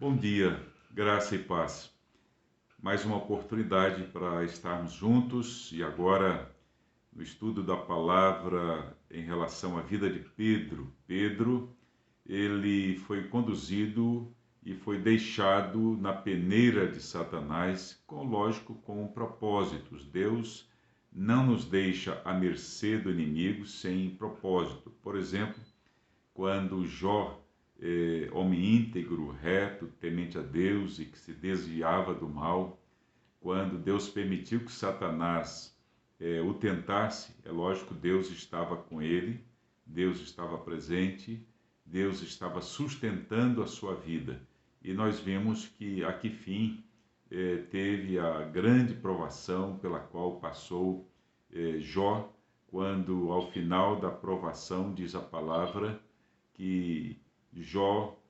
Bom dia, graça e paz. Mais uma oportunidade para estarmos juntos e agora no estudo da palavra em relação à vida de Pedro. Pedro, ele foi conduzido e foi deixado na peneira de Satanás, com propósitos. Deus não nos deixa à mercê do inimigo sem propósito. Por exemplo, quando Jó, homem íntegro, reto, temente a Deus e que se desviava do mal, quando Deus permitiu que Satanás o tentasse, é lógico, Deus estava com ele, Deus estava presente, Deus estava sustentando a sua vida. E nós vimos que a que fim teve a grande provação pela qual passou Jó, quando ao final da provação diz a palavra que Jó,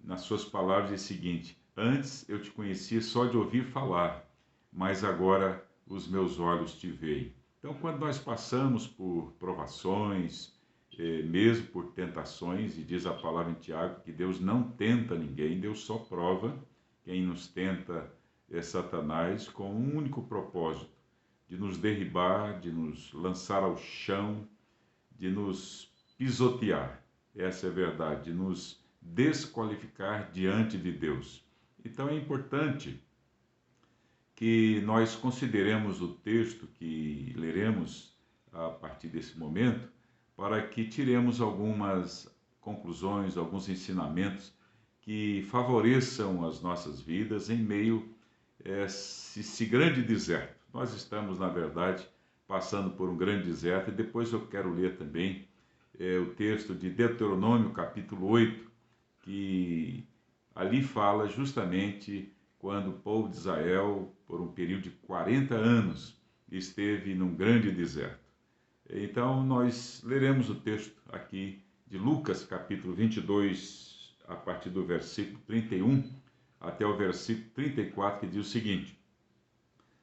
nas suas palavras, diz o seguinte: antes eu te conhecia só de ouvir falar, mas agora os meus olhos te veem. Então, quando nós passamos por provações, mesmo por tentações, e diz a palavra em Tiago que Deus não tenta ninguém, Deus só prova. Quem nos tenta é Satanás, com um único propósito: de nos derribar, de nos lançar ao chão, de nos pisotear. Essa é a verdade, de nos desqualificar diante de Deus. Então é importante que nós consideremos o texto que leremos a partir desse momento, para que tiremos algumas conclusões, alguns ensinamentos que favoreçam as nossas vidas em meio a esse grande deserto. Nós estamos, na verdade, passando por um grande deserto, e depois eu quero ler também o texto de Deuteronômio, capítulo 8, que ali fala justamente quando o povo de Israel, por um período de 40 anos, esteve num grande deserto. Então, nós leremos o texto aqui de Lucas, capítulo 22, a partir do versículo 31 até o versículo 34, que diz o seguinte: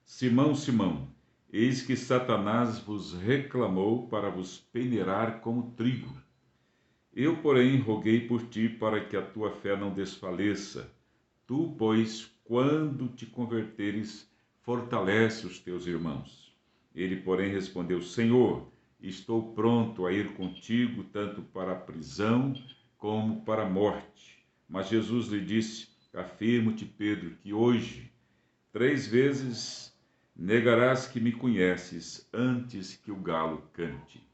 Simão, Simão, eis que Satanás vos reclamou para vos peneirar como trigo. Eu, porém, roguei por ti para que a tua fé não desfaleça. Tu, pois, quando te converteres, fortalece os teus irmãos. Ele, porém, respondeu: Senhor, estou pronto a ir contigo, tanto para a prisão como para a morte. Mas Jesus lhe disse: Afirmo-te, Pedro, que hoje 3 vezes negarás que me conheces antes que o galo cante.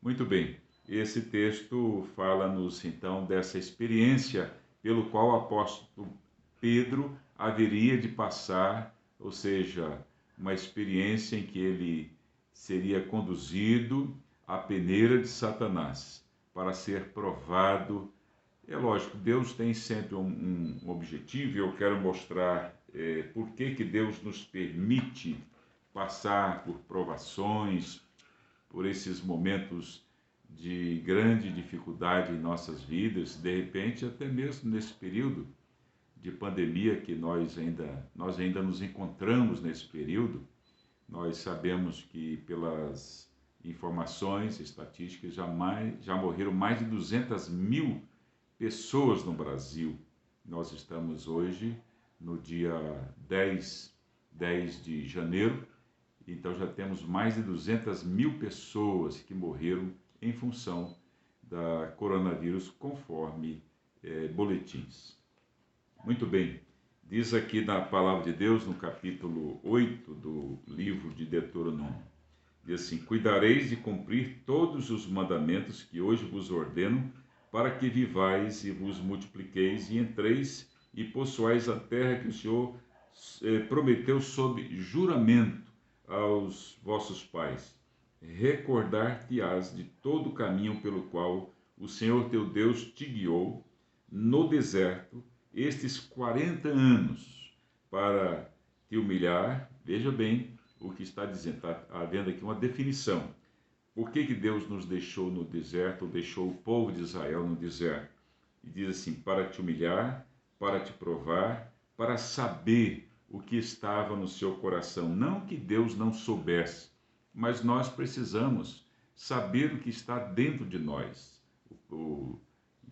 Muito bem, esse texto fala-nos então dessa experiência pelo qual o apóstolo Pedro haveria de passar, ou seja, uma experiência em que ele seria conduzido à peneira de Satanás para ser provado. É lógico, Deus tem sempre um objetivo, e eu quero mostrar por que Deus nos permite passar por provações, por esses momentos de grande dificuldade em nossas vidas, de repente até mesmo nesse período de pandemia que nós ainda nos encontramos nesse período. Nós sabemos que pelas informações estatísticas já morreram mais de 200 mil pessoas no Brasil. Nós estamos hoje no dia 10 de janeiro, então já temos mais de 200 mil pessoas que morreram em função da coronavírus, conforme boletins. Muito bem, diz aqui na palavra de Deus, no capítulo 8 do livro de Deuteronômio, diz assim: Cuidareis de cumprir todos os mandamentos que hoje vos ordeno, para que vivais e vos multipliqueis e entreis e possuais a terra que o Senhor prometeu sob juramento aos vossos pais. Recordar-te-ás de todo o caminho pelo qual o Senhor teu Deus te guiou no deserto estes 40 anos, para te humilhar. Veja bem o que está dizendo, está havendo aqui uma definição. Por que Deus nos deixou no deserto, ou deixou o povo de Israel no deserto? E diz assim: para te humilhar, para te provar, para saber o que estava no seu coração. Não que Deus não soubesse, mas nós precisamos saber o que está dentro de nós.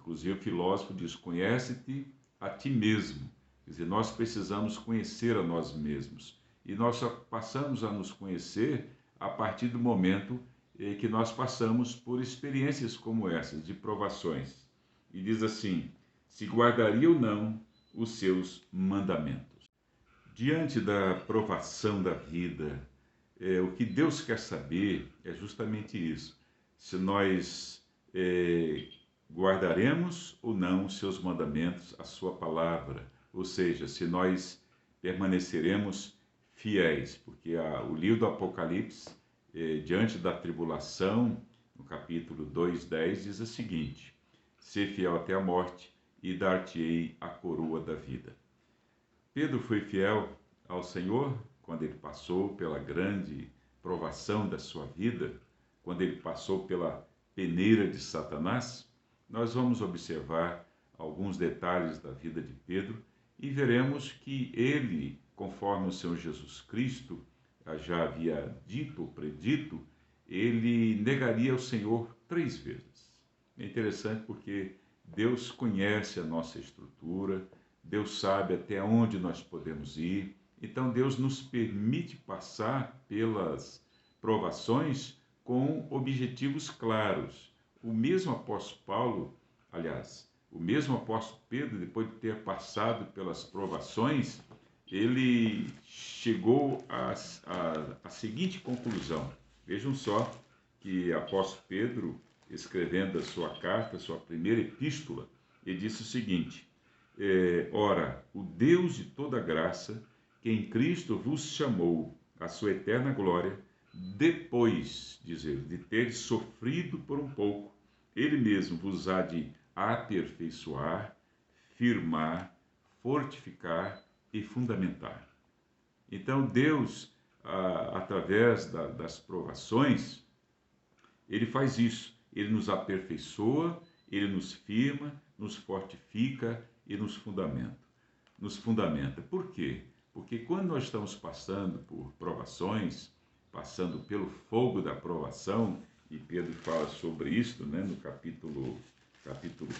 Inclusive o filósofo diz: conhece-te a ti mesmo. Quer dizer, nós precisamos conhecer a nós mesmos. E nós só passamos a nos conhecer a partir do momento que nós passamos por experiências como essas, de provações. E diz assim: se guardaria ou não os seus mandamentos. Diante da provação da vida, o que Deus quer saber é justamente isso. Se nós guardaremos ou não os seus mandamentos, a sua palavra. Ou seja, se nós permaneceremos fiéis. Porque o livro do Apocalipse, diante da tribulação, no capítulo 2:10, diz o seguinte: ser fiel até a morte e dar-te-ei a coroa da vida. Pedro foi fiel ao Senhor quando ele passou pela grande provação da sua vida, quando ele passou pela peneira de Satanás. Nós vamos observar alguns detalhes da vida de Pedro e veremos que ele, conforme o Senhor Jesus Cristo já havia dito ou predito, ele negaria o Senhor 3 vezes. É interessante porque Deus conhece a nossa estrutura, Deus sabe até onde nós podemos ir, então Deus nos permite passar pelas provações com objetivos claros. O mesmo apóstolo Paulo, aliás, o mesmo apóstolo Pedro, depois de ter passado pelas provações, ele chegou à seguinte conclusão. Vejam só que apóstolo Pedro, escrevendo a sua carta, sua primeira epístola, ele disse o seguinte: ora, o Deus de toda graça, que em Cristo vos chamou à sua eterna glória, depois, diz ele, de ter sofrido por um pouco, ele mesmo vos há de aperfeiçoar, firmar, fortificar e fundamentar. Então Deus, através das provações, ele faz isso. Ele nos aperfeiçoa, ele nos firma, nos fortifica e nos fundamenta. Por quê? Porque quando nós estamos passando por provações, passando pelo fogo da provação, e Pedro fala sobre isso, né, no capítulo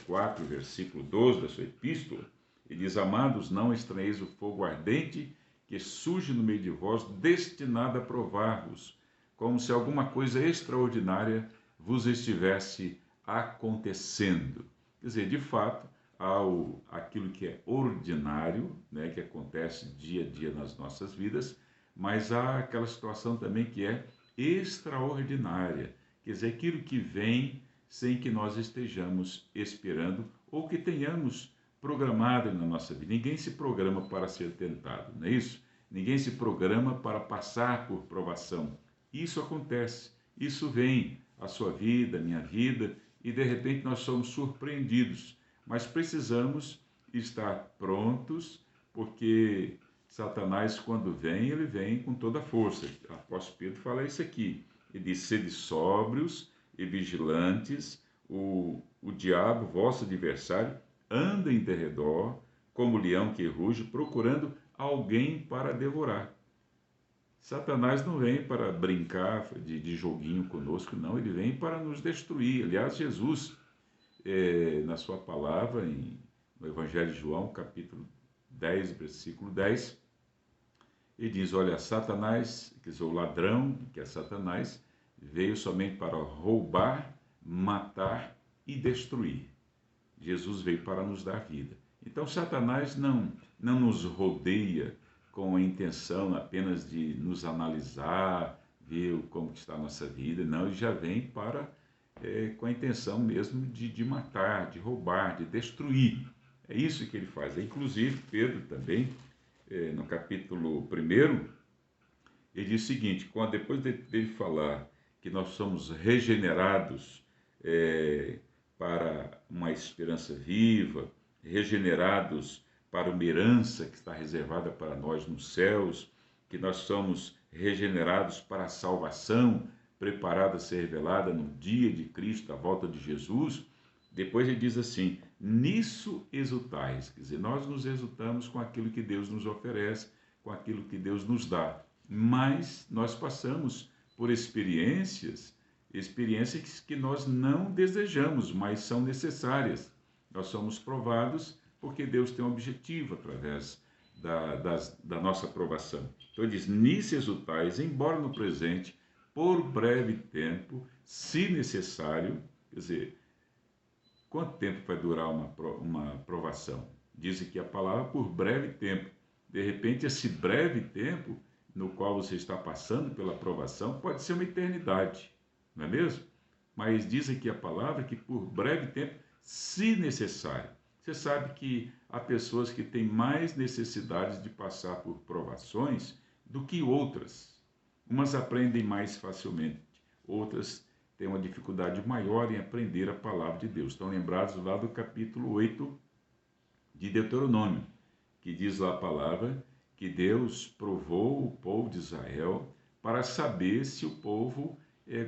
4, versículo 12 da sua epístola, ele diz: amados, não estranheis o fogo ardente que surge no meio de vós, destinado a provar-vos, como se alguma coisa extraordinária vos estivesse acontecendo. Quer dizer, de fato, há aquilo que é ordinário, né, que acontece dia a dia nas nossas vidas, mas há aquela situação também que é extraordinária, quer dizer, aquilo que vem sem que nós estejamos esperando ou que tenhamos programado na nossa vida. Ninguém se programa para ser tentado, não é isso? Ninguém se programa para passar por provação. Isso acontece, isso vem à sua vida, à minha vida, e de repente nós somos surpreendidos. Mas precisamos estar prontos, porque Satanás, quando vem, ele vem com toda a força. O apóstolo Pedro fala isso aqui. Ele diz: sede sóbrios e vigilantes, o diabo, vosso adversário, anda em derredor, como leão que ruge, procurando alguém para devorar. Satanás não vem para brincar de joguinho conosco, não. Ele vem para nos destruir. Aliás, Jesus, na sua palavra, no Evangelho de João, capítulo 10, versículo 10, ele diz: olha, Satanás, quer dizer, o ladrão, que é Satanás, veio somente para roubar, matar e destruir. Jesus veio para nos dar vida. Então, Satanás não nos rodeia com a intenção apenas de nos analisar, ver como está a nossa vida. Não, ele já vem com a intenção mesmo de matar, de roubar, de destruir. É isso que ele faz. Inclusive, Pedro também, no capítulo 1, ele diz o seguinte: depois dele falar que nós somos regenerados para uma esperança viva, regenerados para uma herança que está reservada para nós nos céus, que nós somos regenerados para a salvação, preparada a ser revelada no dia de Cristo, a volta de Jesus. Depois ele diz assim: nisso exultais, quer dizer, nós nos exultamos com aquilo que Deus nos oferece, com aquilo que Deus nos dá, mas nós passamos por experiências que nós não desejamos, mas são necessárias. Nós somos provados porque Deus tem um objetivo através da nossa aprovação. Então ele diz, nisso exultais, embora no presente, por breve tempo, se necessário, quer dizer, quanto tempo vai durar uma aprovação? Diz aqui a palavra por breve tempo. De repente, esse breve tempo no qual você está passando pela aprovação pode ser uma eternidade, não é mesmo? Mas diz aqui a palavra que por breve tempo, se necessário. Você sabe que há pessoas que têm mais necessidades de passar por provações do que outras. Umas aprendem mais facilmente, outras têm uma dificuldade maior em aprender a palavra de Deus. Estão lembrados lá do capítulo 8 de Deuteronômio, que diz lá a palavra que Deus provou o povo de Israel para saber se o povo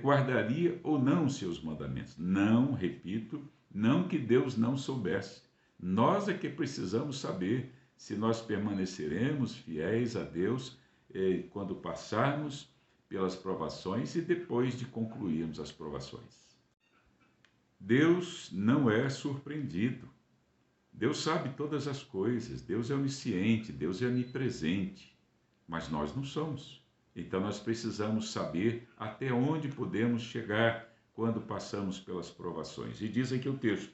guardaria ou não seus mandamentos. Não, repito, não que Deus não soubesse. Nós é que precisamos saber se nós permaneceremos fiéis a Deus quando passarmos pelas provações e depois de concluirmos as provações. Deus não é surpreendido. Deus sabe todas as coisas, Deus é onisciente, Deus é onipresente, mas nós não somos. Então nós precisamos saber até onde podemos chegar quando passamos pelas provações. E diz aqui o texto,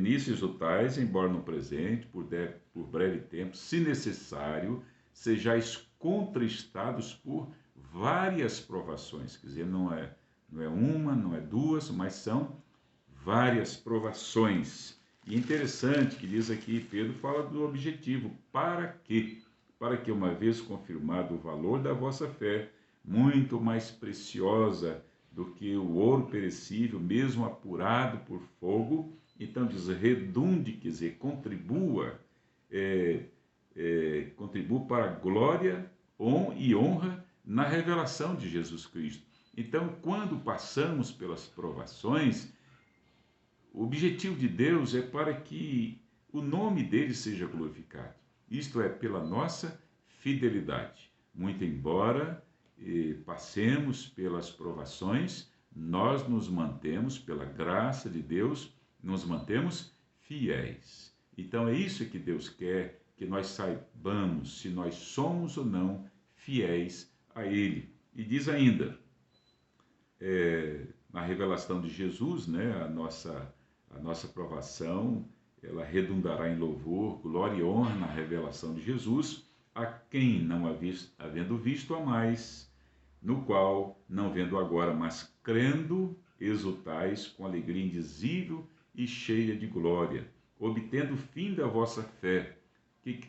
nisso exultais, embora no presente, por breve tempo, se necessário, sejais contristados por várias provações. Quer dizer, não é uma, não é duas, mas são várias provações. E interessante que diz aqui, Pedro fala do objetivo, para quê? Para que, uma vez confirmado o valor da vossa fé, muito mais preciosa do que o ouro perecível, mesmo apurado por fogo, então diz, redunde, quer dizer, contribua para a glória e honra na revelação de Jesus Cristo. Então, quando passamos pelas provações, o objetivo de Deus é para que o nome dele seja glorificado. Isto é, pela nossa fidelidade. Muito embora passemos pelas provações, nós nos mantemos, pela graça de Deus, nos mantemos fiéis. Então é isso que Deus quer, que nós saibamos se nós somos ou não fiéis a Ele. E diz ainda, na revelação de Jesus, né, a nossa provação, ela redundará em louvor, glória e honra na revelação de Jesus, a quem, não havendo visto a mais, no qual, não vendo agora, mas crendo, exultais com alegria indizível e cheia de glória, obtendo o fim da vossa fé.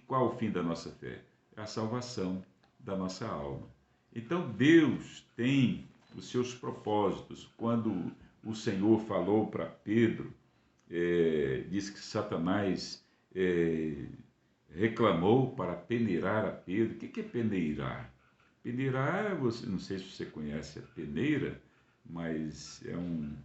Qual o fim da nossa fé? É a salvação da nossa alma. Então Deus tem os seus propósitos. Quando o Senhor falou para Pedro, diz que Satanás reclamou para peneirar a Pedro. O que é peneirar? Peneirar, não sei se você conhece a peneira, mas é um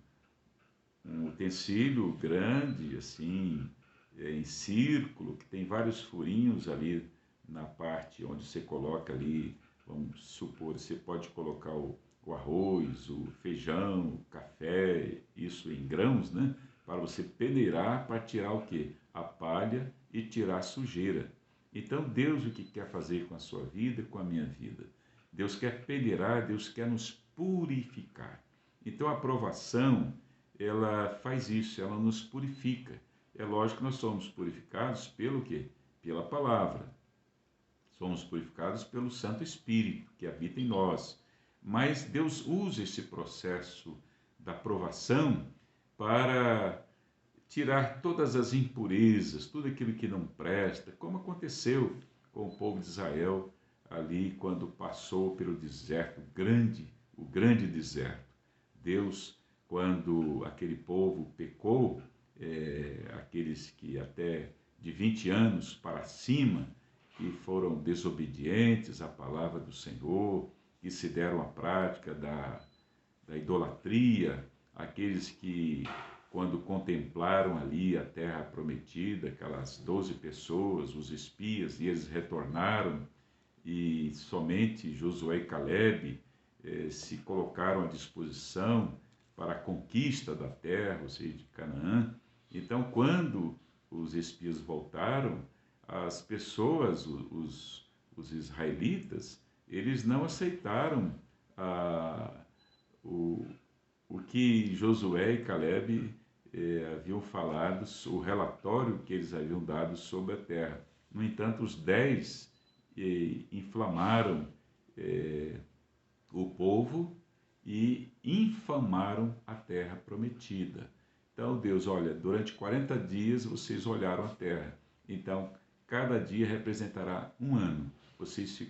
utensílio grande, assim, em círculo, que tem vários furinhos ali na parte onde você coloca ali, vamos supor, você pode colocar o arroz, o feijão, o café, isso em grãos, né? Para você peneirar, para tirar o quê? A palha e tirar a sujeira. Então Deus o que quer fazer com a sua vida, com a minha vida? Deus quer peneirar, Deus quer nos purificar. Então a aprovação, ela faz isso, ela nos purifica. É lógico que nós somos purificados pelo quê? Pela palavra. Somos purificados pelo Santo Espírito que habita em nós. Mas Deus usa esse processo da provação para tirar todas as impurezas, tudo aquilo que não presta, como aconteceu com o povo de Israel ali quando passou pelo deserto, o grande deserto. Deus, quando aquele povo pecou, aqueles que até de 20 anos para cima, que foram desobedientes à palavra do Senhor, que se deram à prática da idolatria, aqueles que, quando contemplaram ali a terra prometida, aquelas 12 pessoas, os espias, e eles retornaram, e somente Josué e Calebe se colocaram à disposição para a conquista da terra, ou seja, de Canaã. Então, quando os espias voltaram, as pessoas, os israelitas, eles não aceitaram o, o que Josué e Caleb haviam falado, o relatório que eles haviam dado sobre a terra. No entanto, os 10 inflamaram o povo e infamaram a terra prometida. Então Deus, olha, durante 40 dias vocês olharam a terra, então cada dia representará um ano. Vocês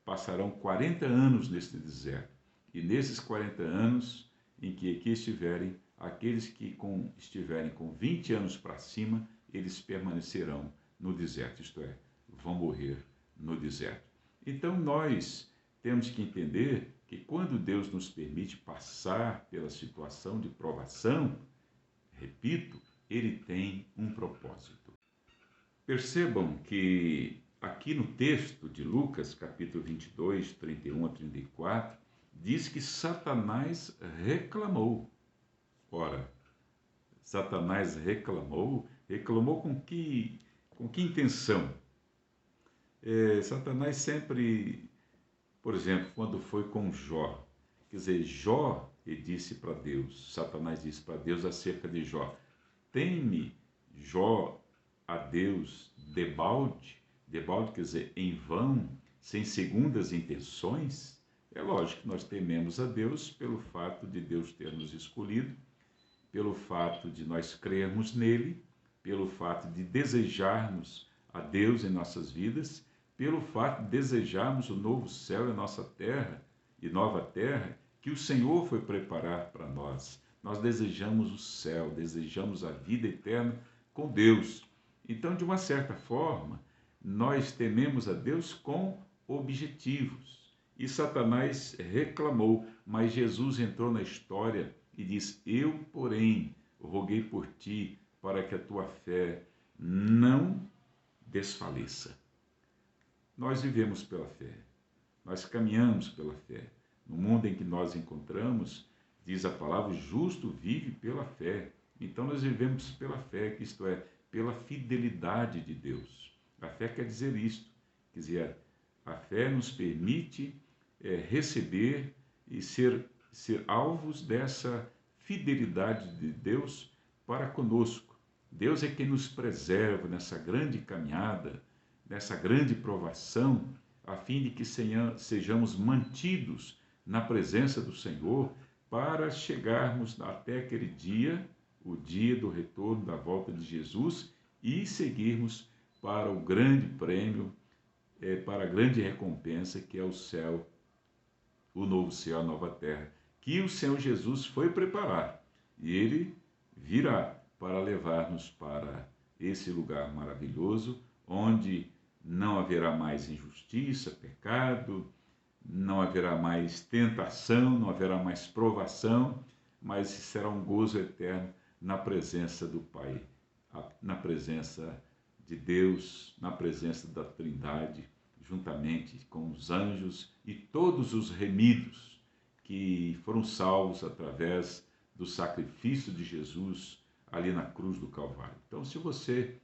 passarão 40 anos neste deserto. E nesses 40 anos em que aqui estiverem, aqueles que estiverem com 20 anos para cima, eles permanecerão no deserto, isto é, vão morrer no deserto. Então nós temos que entender que quando Deus nos permite passar pela situação de provação, repito, Ele tem um propósito. Percebam que aqui no texto de Lucas, capítulo 22, 31 a 34, diz que Satanás reclamou. Ora, Satanás reclamou com que intenção? Satanás sempre, por exemplo, quando foi com Jó, quer dizer, Jó, ele disse para Deus, Satanás disse para Deus acerca de Jó, teme Jó a Deus debalde quer dizer, em vão, sem segundas intenções? É lógico que nós tememos a Deus pelo fato de Deus ter nos escolhido, pelo fato de nós crermos nele, pelo fato de desejarmos a Deus em nossas vidas, pelo fato de desejarmos o novo céu e nossa terra e nova terra que o Senhor foi preparar para nós. Nós desejamos o céu, desejamos a vida eterna com Deus. Então, de uma certa forma, nós tememos a Deus com objetivos. E Satanás reclamou, mas Jesus entrou na história e diz: eu, porém, roguei por ti para que a tua fé não desfaleça. Nós vivemos pela fé, nós caminhamos pela fé. No mundo em que nós encontramos, diz a palavra, o justo vive pela fé. Então nós vivemos pela fé, que isto é, pela fidelidade de Deus. A fé quer dizer isto, quer dizer, a fé nos permite receber e ser alvos dessa fidelidade de Deus para conosco. Deus é quem nos preserva nessa grande caminhada, nessa grande provação, a fim de que sejamos mantidos na presença do Senhor para chegarmos até aquele dia, o dia do retorno da volta de Jesus, e seguirmos para o grande prêmio, para a grande recompensa que é o céu, o novo céu, a nova terra, que o Senhor Jesus foi preparar. E Ele virá para levar-nos para esse lugar maravilhoso, onde não haverá mais injustiça, pecado, não haverá mais tentação, não haverá mais provação, mas será um gozo eterno na presença do Pai, na presença de Deus, na presença da Trindade, juntamente com os anjos e todos os remidos que foram salvos através do sacrifício de Jesus ali na cruz do Calvário. Então, se você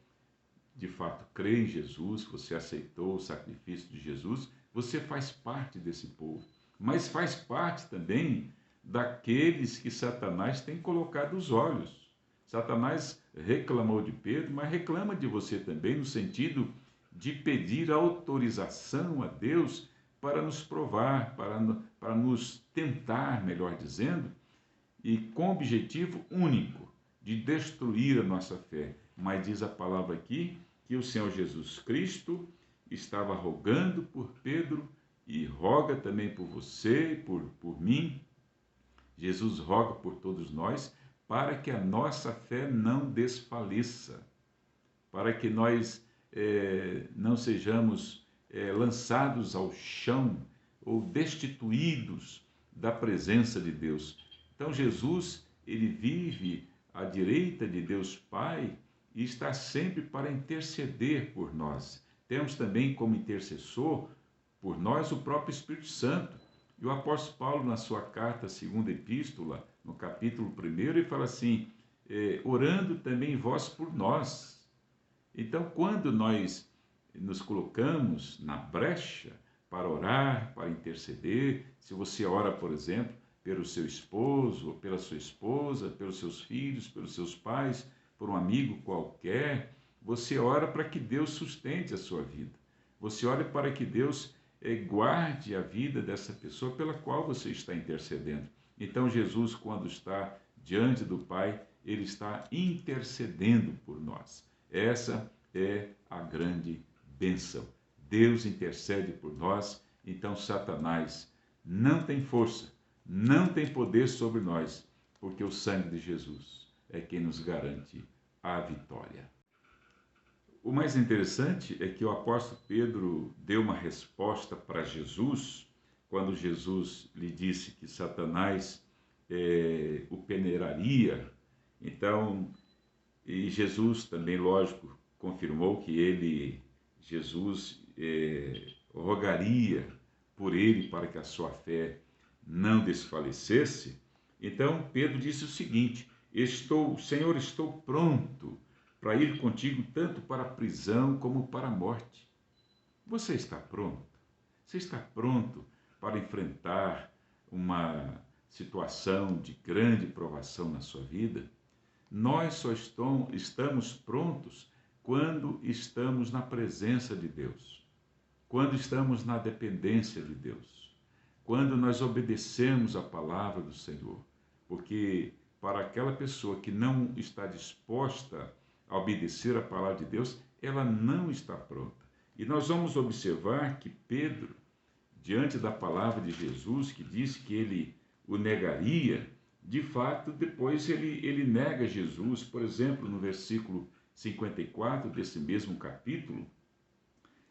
de fato crê em Jesus, você aceitou o sacrifício de Jesus, você faz parte desse povo, mas faz parte também daqueles que Satanás tem colocado os olhos. Satanás reclamou de Pedro, mas reclama de você também, no sentido de pedir autorização a Deus para nos provar, para nos tentar, melhor dizendo, e com o objetivo único de destruir a nossa fé. Mas diz a palavra aqui que o Senhor Jesus Cristo estava rogando por Pedro e roga também por você, por mim. Jesus roga por todos nós para que a nossa fé não desfaleça, para que nós não sejamos lançados ao chão ou destituídos da presença de Deus. Então Jesus, ele vive à direita de Deus Pai e está sempre para interceder por nós. Temos também como intercessor por nós o próprio Espírito Santo. E o apóstolo Paulo, na sua carta, segunda epístola, no capítulo 1, ele fala assim: orando também vós por nós. Então, quando nós nos colocamos na brecha para orar, para interceder, se você ora, por exemplo, pelo seu esposo, ou pela sua esposa, pelos seus filhos, pelos seus pais, por um amigo qualquer, você ora para que Deus sustente a sua vida. Você ora para que Deus guarde a vida dessa pessoa pela qual você está intercedendo. Então, Jesus, quando está diante do Pai, ele está intercedendo por nós. Essa é a grande bênção. Deus intercede por nós, então Satanás não tem força, não tem poder sobre nós, porque o sangue de Jesus é quem nos garante a vitória. O mais interessante é que o apóstolo Pedro deu uma resposta para Jesus, quando Jesus lhe disse que Satanás o peneiraria. Então, e Jesus também, lógico, confirmou que Jesus, rogaria por ele para que a sua fé não desfalecesse. Então, Pedro disse o seguinte: Senhor, estou pronto para ir contigo tanto para a prisão como para a morte. Você está pronto? Você está pronto para enfrentar uma situação de grande provação na sua vida? Nós só estamos prontos quando estamos na presença de Deus, quando estamos na dependência de Deus, quando nós obedecemos a palavra do Senhor. Porque para aquela pessoa que não está disposta a obedecer a palavra de Deus, ela não está pronta. E nós vamos observar que Pedro, diante da palavra de Jesus, que disse que ele o negaria, de fato, depois ele nega Jesus. Por exemplo, no versículo 54 desse mesmo capítulo,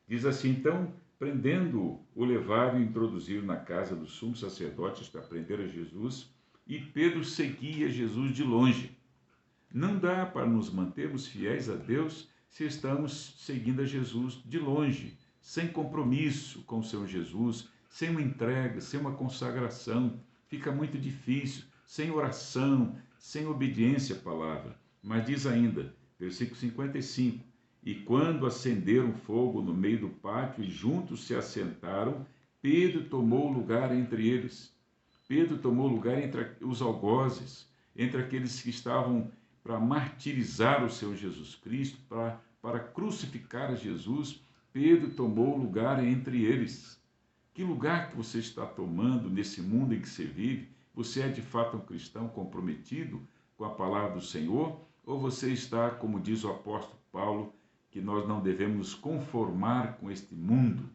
diz assim: então, prendendo-o, o levaram e introduziram na casa do sumo sacerdote para prender a Jesus, e Pedro seguia Jesus de longe. Não dá para nos mantermos fiéis a Deus se estamos seguindo a Jesus de longe, sem compromisso com o Senhor Jesus, sem uma entrega, sem uma consagração. Fica muito difícil, sem oração, sem obediência à palavra. Mas diz ainda, versículo 55, e quando acenderam fogo no meio do pátio e juntos se assentaram, Pedro tomou lugar entre eles. Pedro tomou lugar entre os algozes, entre aqueles que estavam para martirizar o Senhor Jesus Cristo, para crucificar a Jesus. Pedro tomou lugar entre eles. Que lugar que você está tomando nesse mundo em que você vive? Você é de fato um cristão comprometido com a palavra do Senhor? Ou você está, como diz o apóstolo Paulo, que nós não devemos nos conformar com este mundo?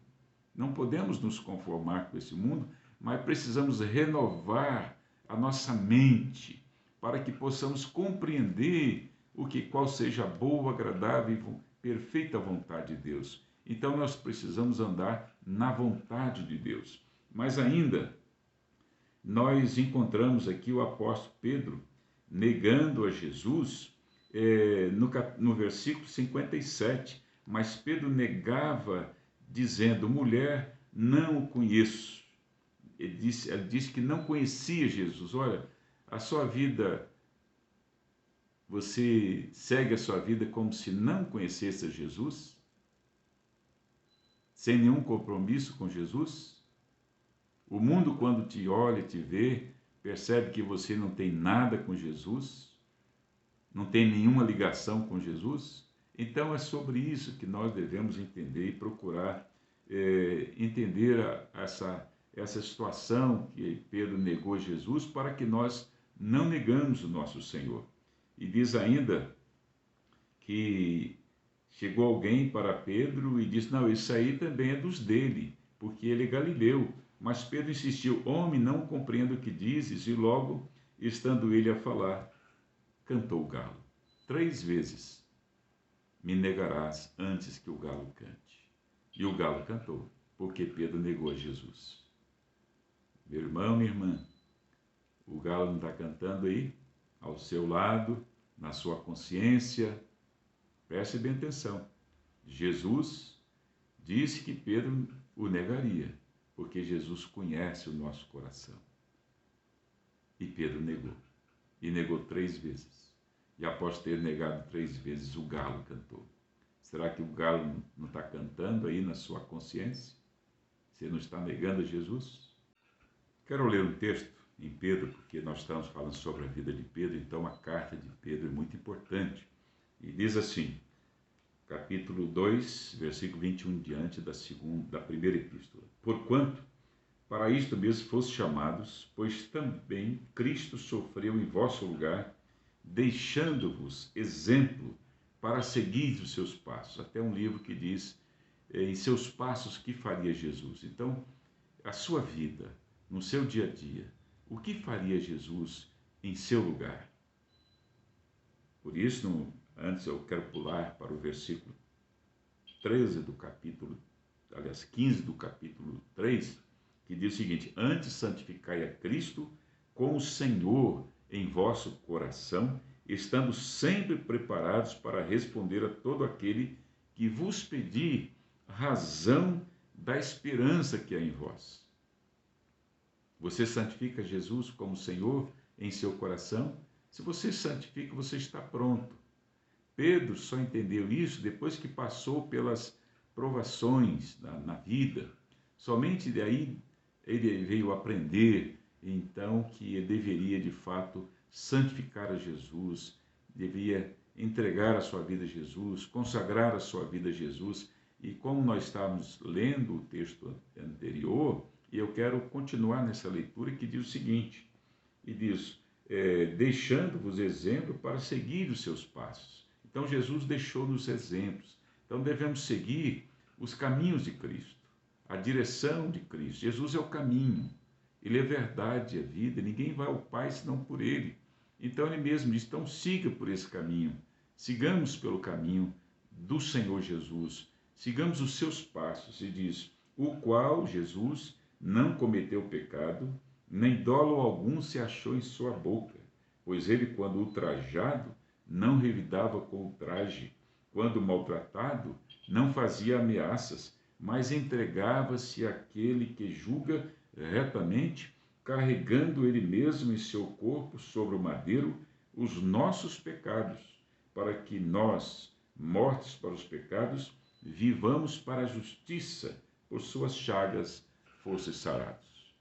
Não podemos nos conformar com esse mundo, mas precisamos renovar a nossa mente para que possamos compreender qual seja a boa, agradável e perfeita vontade de Deus. Então nós precisamos andar na vontade de Deus. Mas ainda, nós encontramos aqui o apóstolo Pedro negando a Jesus no versículo 57. Mas Pedro negava, dizendo: mulher, não o conheço. Ele disse que não conhecia Jesus. Olha, a sua vida, você segue a sua vida como se não conhecesse a Jesus? Sem nenhum compromisso com Jesus? O mundo, quando te olha, te vê, percebe que você não tem nada com Jesus, não tem nenhuma ligação com Jesus. Então é sobre isso que nós devemos entender e procurar entender essa situação que Pedro negou Jesus, para que nós não negamos o nosso Senhor. E diz ainda que chegou alguém para Pedro e disse: não, isso aí também é dos dele, porque ele é galileu. Mas Pedro insistiu: homem, não compreendo o que dizes. E logo, estando ele a falar, cantou o galo. 3 vezes me negarás antes que o galo cante. E o galo cantou, porque Pedro negou a Jesus. Meu irmão, minha irmã, o galo não está cantando aí, ao seu lado, na sua consciência? Preste bem atenção. Jesus disse que Pedro o negaria, porque Jesus conhece o nosso coração. E Pedro negou. E negou 3 vezes. e após ter negado 3 vezes, o galo cantou. Será que o galo não está cantando aí na sua consciência? Você não está negando a Jesus? Quero ler um texto em Pedro, porque nós estamos falando sobre a vida de Pedro, então a carta de Pedro é muito importante. E diz assim, capítulo 2, versículo 21 diante da primeira epístola. Porquanto, para isto mesmo foste chamados, pois também Cristo sofreu em vosso lugar, deixando-vos exemplo para seguir os seus passos. Até um livro que diz, em seus passos, que faria Jesus. Então, a sua vida, no seu dia a dia, o que faria Jesus em seu lugar? Por isso, antes eu quero pular para o versículo 13 do capítulo, aliás, 15 do capítulo 3, que diz o seguinte: antes santificai a Cristo com o Senhor em vosso coração, estando sempre preparados para responder a todo aquele que vos pedir razão da esperança que há em vós. Você santifica Jesus como Senhor em seu coração? Se você santifica, você está pronto. Pedro só entendeu isso depois que passou pelas provações na vida. Somente daí ele veio aprender, então, que ele deveria, de fato, santificar a Jesus, devia entregar a sua vida a Jesus, consagrar a sua vida a Jesus. E como nós estávamos lendo o texto anterior, e eu quero continuar nessa leitura que diz o seguinte, e diz, deixando-vos exemplo para seguir os seus passos. Então Jesus deixou-nos exemplos. Então devemos seguir os caminhos de Cristo, a direção de Cristo. Jesus é o caminho, Ele é verdade, é vida, ninguém vai ao Pai senão por Ele. Então Ele mesmo diz, então siga por esse caminho, sigamos pelo caminho do Senhor Jesus, sigamos os seus passos, e diz, o qual Jesus não cometeu pecado, nem dolo algum se achou em sua boca, pois ele, quando ultrajado, não revidava com ultraje, quando maltratado, não fazia ameaças, mas entregava-se àquele que julga retamente, carregando ele mesmo em seu corpo sobre o madeiro os nossos pecados, para que nós, mortos para os pecados, vivamos para a justiça, por suas chagas fosse sarados.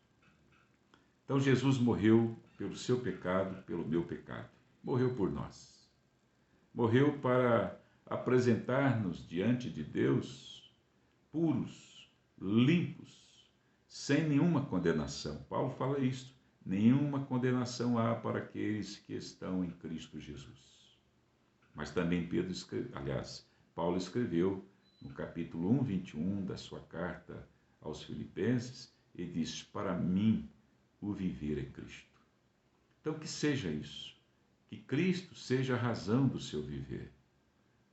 Então Jesus morreu pelo seu pecado, pelo meu pecado. Morreu por nós. Morreu para apresentar-nos diante de Deus puros, limpos, sem nenhuma condenação. Paulo fala isso. Nenhuma condenação há para aqueles que estão em Cristo Jesus. Mas também Paulo escreveu no capítulo 1, 21 da sua carta aos Filipenses, e diz, para mim o viver é Cristo. Então que seja isso, que Cristo seja a razão do seu viver,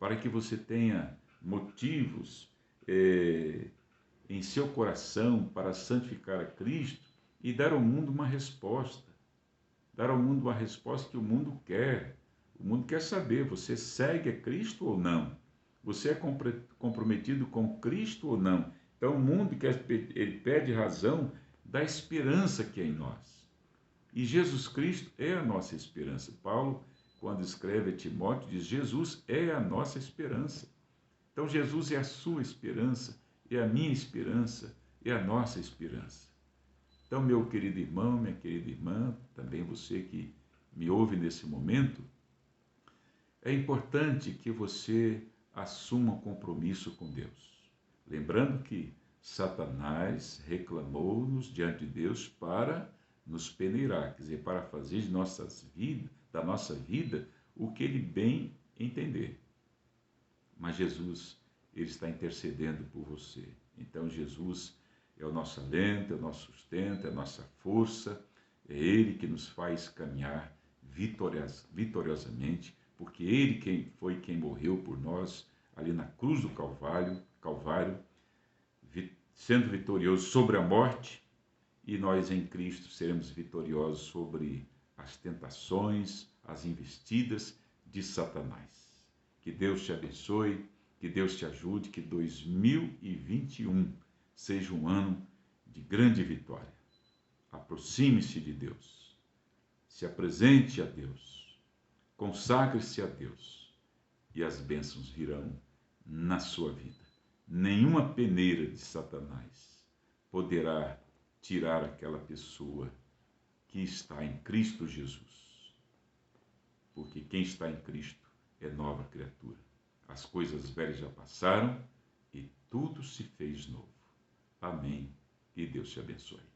para que você tenha motivos em seu coração para santificar a Cristo e dar ao mundo uma resposta. Dar ao mundo uma resposta que o mundo quer. O mundo quer saber, você segue a Cristo ou não? Você é comprometido com Cristo ou não? Então o mundo ele pede razão da esperança que é em nós. E Jesus Cristo é a nossa esperança. Paulo, quando escreve a Timóteo, diz, Jesus é a nossa esperança. Então Jesus é a sua esperança, é a minha esperança, é a nossa esperança. Então, meu querido irmão, minha querida irmã, também você que me ouve nesse momento, é importante que você assuma um compromisso com Deus. Lembrando que Satanás reclamou-nos diante de Deus para nos peneirar, quer dizer, para fazer da nossa vida o que ele bem entender. Mas Jesus, ele está intercedendo por você. Então Jesus é o nosso alento, é o nosso sustento, é a nossa força, é Ele que nos faz caminhar vitoriosamente, porque Ele foi quem morreu por nós ali na cruz do Calvário, sendo vitorioso sobre a morte, e nós em Cristo seremos vitoriosos sobre as tentações, as investidas de Satanás. Que Deus te abençoe, que Deus te ajude, que 2021 seja um ano de grande vitória. Aproxime-se de Deus, se apresente a Deus, Consagre-se a Deus e as bênçãos virão na sua vida. Nenhuma peneira de Satanás poderá tirar aquela pessoa que está em Cristo Jesus. Porque quem está em Cristo é nova criatura. As coisas velhas já passaram e tudo se fez novo. Amém. E Deus te abençoe.